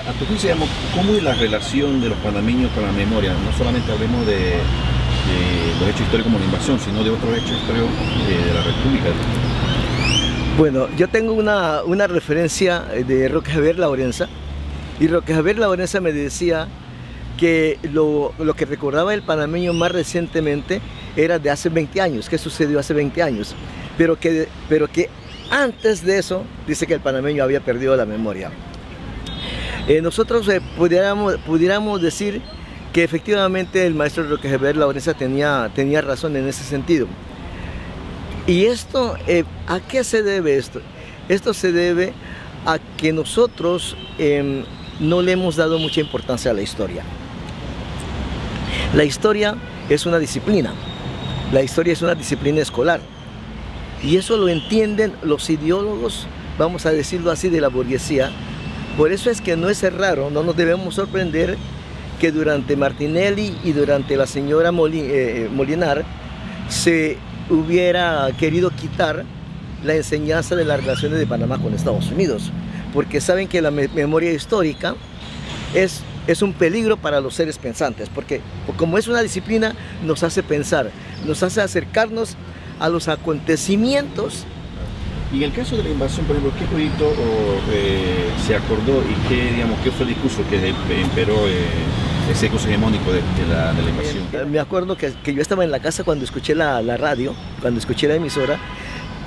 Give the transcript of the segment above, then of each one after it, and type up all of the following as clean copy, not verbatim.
A tu juicio, digamos, ¿cómo es la relación de los panameños con la memoria? No solamente hablemos de los hechos históricos como la invasión, sino de otros hechos históricos de la República. Bueno, yo tengo una referencia de Roque Javier Laurenza, y Roque Javier Laurenza me decía que lo que recordaba el panameño más recientemente era de hace 20 años, que sucedió hace 20 años, pero que antes de eso dice que el panameño había perdido la memoria. Nosotros pudiéramos decir que efectivamente el maestro Roque Javier Laurenza tenía razón en ese sentido. Y esto, ¿a qué se debe esto? Esto se debe a que nosotros no le hemos dado mucha importancia a la historia. La historia es una disciplina, la historia es una disciplina escolar. Y eso lo entienden los ideólogos, vamos a decirlo así, de la burguesía. Por eso es que no es raro, no nos debemos sorprender que durante Martinelli y durante la señora Molinar se hubiera querido quitar la enseñanza de las relaciones de Panamá con Estados Unidos, porque saben que la memoria histórica es un peligro para los seres pensantes, porque como es una disciplina nos hace pensar, nos hace acercarnos a los acontecimientos. Y en el caso de la invasión, por ejemplo, ¿qué proyecto se acordó y qué fue el discurso que imperó ese discurso hegemónico de la invasión? Me acuerdo que yo estaba en la casa cuando escuché la radio, cuando escuché la emisora,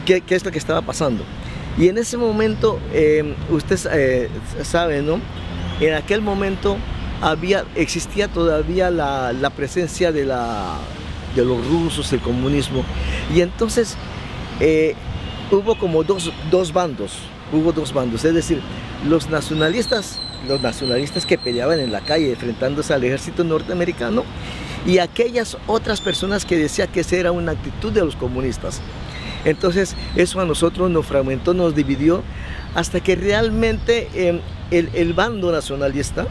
qué es lo que estaba pasando. Y en ese momento, usted sabe, ¿no? En aquel momento existía todavía la presencia de los rusos, el comunismo. Y entonces hubo como dos bandos, es decir, los nacionalistas que peleaban en la calle enfrentándose al ejército norteamericano, y aquellas otras personas que decían que esa era una actitud de los comunistas. Entonces eso a nosotros nos fragmentó, nos dividió, hasta que realmente el bando nacionalista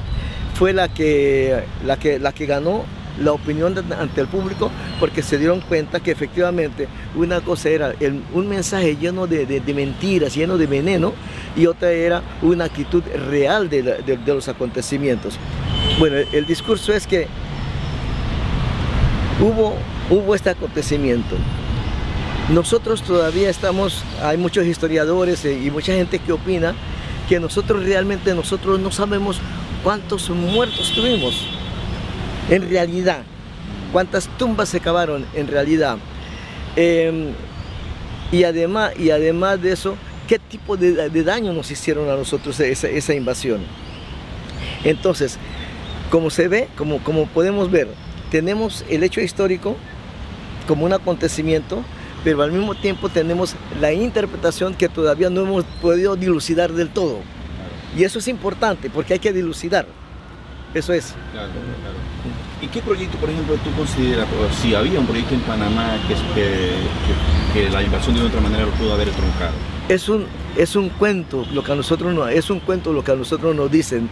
fue la que ganó la opinión ante el público, porque se dieron cuenta que efectivamente una cosa era un mensaje lleno de mentiras, lleno de veneno, y otra era una actitud real de los acontecimientos. Bueno, el discurso es que hubo este acontecimiento. Nosotros todavía hay muchos historiadores y mucha gente que opina que nosotros no sabemos cuántos muertos tuvimos en realidad, cuántas tumbas se cavaron en realidad, y además de eso, qué tipo de daño nos hicieron a nosotros esa invasión. Entonces, como se ve, como podemos ver, tenemos el hecho histórico como un acontecimiento, pero al mismo tiempo tenemos la interpretación que todavía no hemos podido dilucidar del todo. Y eso es importante, porque hay que dilucidar. Eso es. Claro. ¿Y qué proyecto, por ejemplo, tú consideras, si había un proyecto en Panamá que la invasión de otra manera lo pudo haber truncado? Es un cuento lo que a nosotros nos dicen,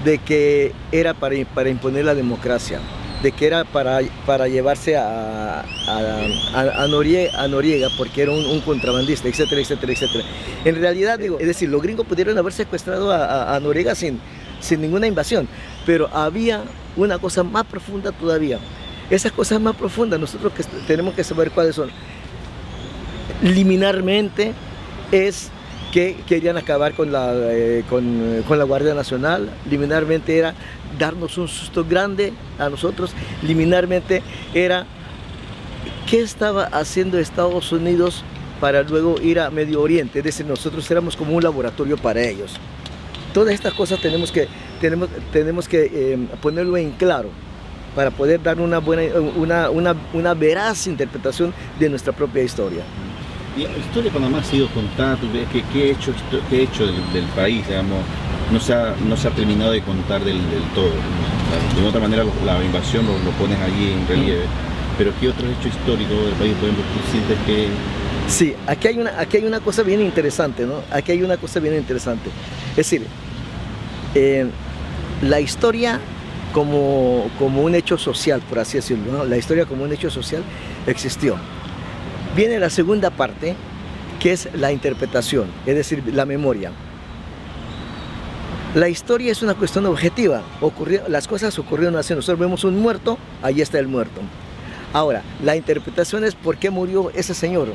de que era para imponer la democracia, de que era para llevarse a Noriega, porque era un contrabandista, etcétera, etcétera, etcétera. En realidad, es decir, los gringos pudieron haber secuestrado a Noriega sin ninguna invasión, pero había una cosa más profunda todavía. Esas cosas más profundas nosotros tenemos que saber cuáles son. Liminarmente es que querían acabar con la Guardia Nacional, liminarmente era darnos un susto grande a nosotros, liminarmente era qué estaba haciendo Estados Unidos para luego ir a Medio Oriente, es decir, nosotros éramos como un laboratorio para ellos. Todas estas cosas tenemos que ponerlo en claro para poder dar una veraz interpretación de nuestra propia historia. Y la historia de Panamá ha sido contada, ¿qué hecho del país, digamos, no se ha terminado de contar del todo? De otra manera la invasión lo pones allí en relieve, pero ¿qué otros hechos históricos del país, por ejemplo, tú sientes que...? Sí, aquí hay una cosa bien interesante, ¿no? Aquí hay una cosa bien interesante. Es decir, la historia como un hecho social, por así decirlo, ¿no? La historia como un hecho social existió. Viene la segunda parte, que es la interpretación, es decir, la memoria. La historia es una cuestión objetiva. Las cosas ocurrieron así. Nosotros vemos un muerto, ahí está el muerto. Ahora, la interpretación es por qué murió ese señor.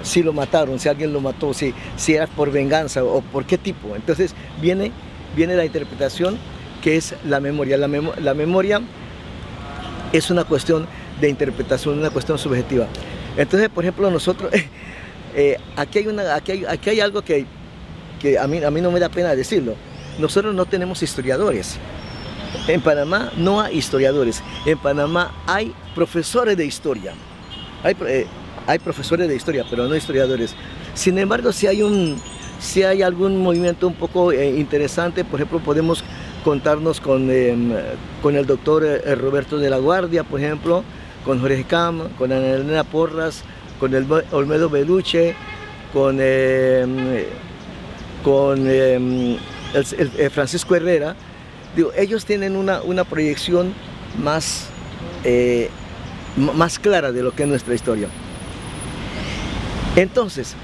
Si lo mataron, si alguien lo mató, si era por venganza o por qué tipo. Entonces viene la interpretación, que es la memoria. La memoria es una cuestión de interpretación, una cuestión subjetiva. Entonces, por ejemplo, nosotros, aquí hay algo que a mí no me da pena decirlo. Nosotros no tenemos historiadores. En Panamá no hay historiadores. En Panamá hay profesores de historia. Hay profesores de historia, pero no historiadores. Sin embargo, si hay algún movimiento un poco interesante, por ejemplo, podemos contarnos con el doctor Roberto de la Guardia, por ejemplo, con Jorge Cam, con Ana Elena Porras, con el Olmedo Beluche, con Francisco Herrera. Digo, ellos tienen una proyección más clara de lo que es nuestra historia. Entonces,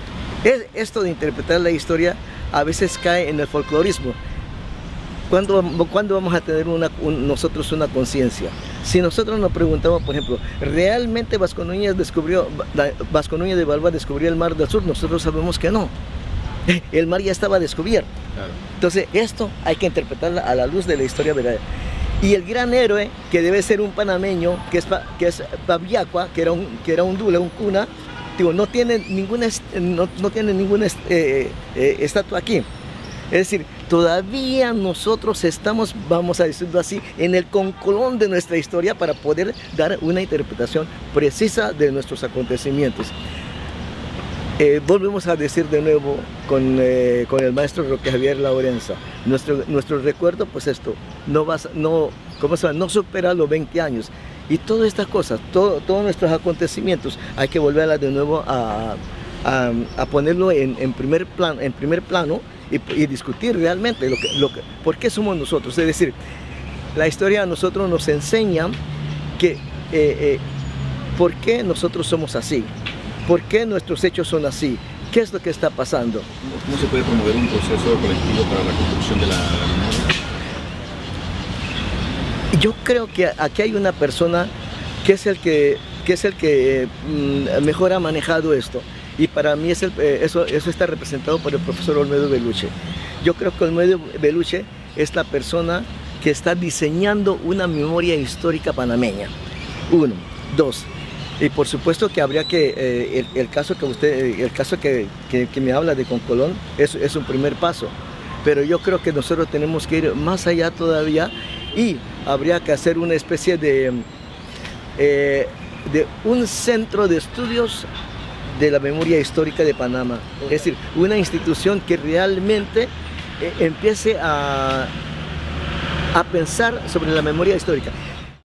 esto de interpretar la historia a veces cae en el folclorismo. ¿Cuándo vamos a tener nosotros una conciencia? Si nosotros nos preguntamos, por ejemplo, ¿realmente Vasco Núñez de Balboa descubrió el mar del sur? Nosotros sabemos que no. El mar ya estaba descubierto. Claro. Entonces, esto hay que interpretarla a la luz de la historia verdadera. Y el gran héroe, que debe ser un panameño, que es Pabiacua, que era un dula, un cuna, digo, no tiene ninguna estatua aquí. Es decir, todavía nosotros estamos, vamos a decirlo así, en el concolón de nuestra historia para poder dar una interpretación precisa de nuestros acontecimientos. Volvemos a decir de nuevo con el maestro Roque Javier Laurenza, nuestro recuerdo, pues esto, no supera los 20 años. Y todas estas cosas, todos nuestros acontecimientos, hay que volverlas de nuevo a ponerlo en primer plano y discutir realmente por qué somos nosotros. Es decir, la historia a nosotros nos enseña que por qué nosotros somos así. ¿Por qué nuestros hechos son así? ¿Qué es lo que está pasando? ¿Cómo se puede promover un proceso colectivo para la construcción de la memoria? Yo creo que aquí hay una persona que es el que mejor ha manejado esto. Y para mí eso está representado por el profesor Olmedo Beluche. Yo creo que Olmedo Beluche es la persona que está diseñando una memoria histórica panameña. 1, 2. Y por supuesto que habría que, el caso que me habla de Concolón es un primer paso, pero yo creo que nosotros tenemos que ir más allá todavía y habría que hacer una especie de un centro de estudios de la memoria histórica de Panamá, es decir, una institución que realmente empiece a pensar sobre la memoria histórica.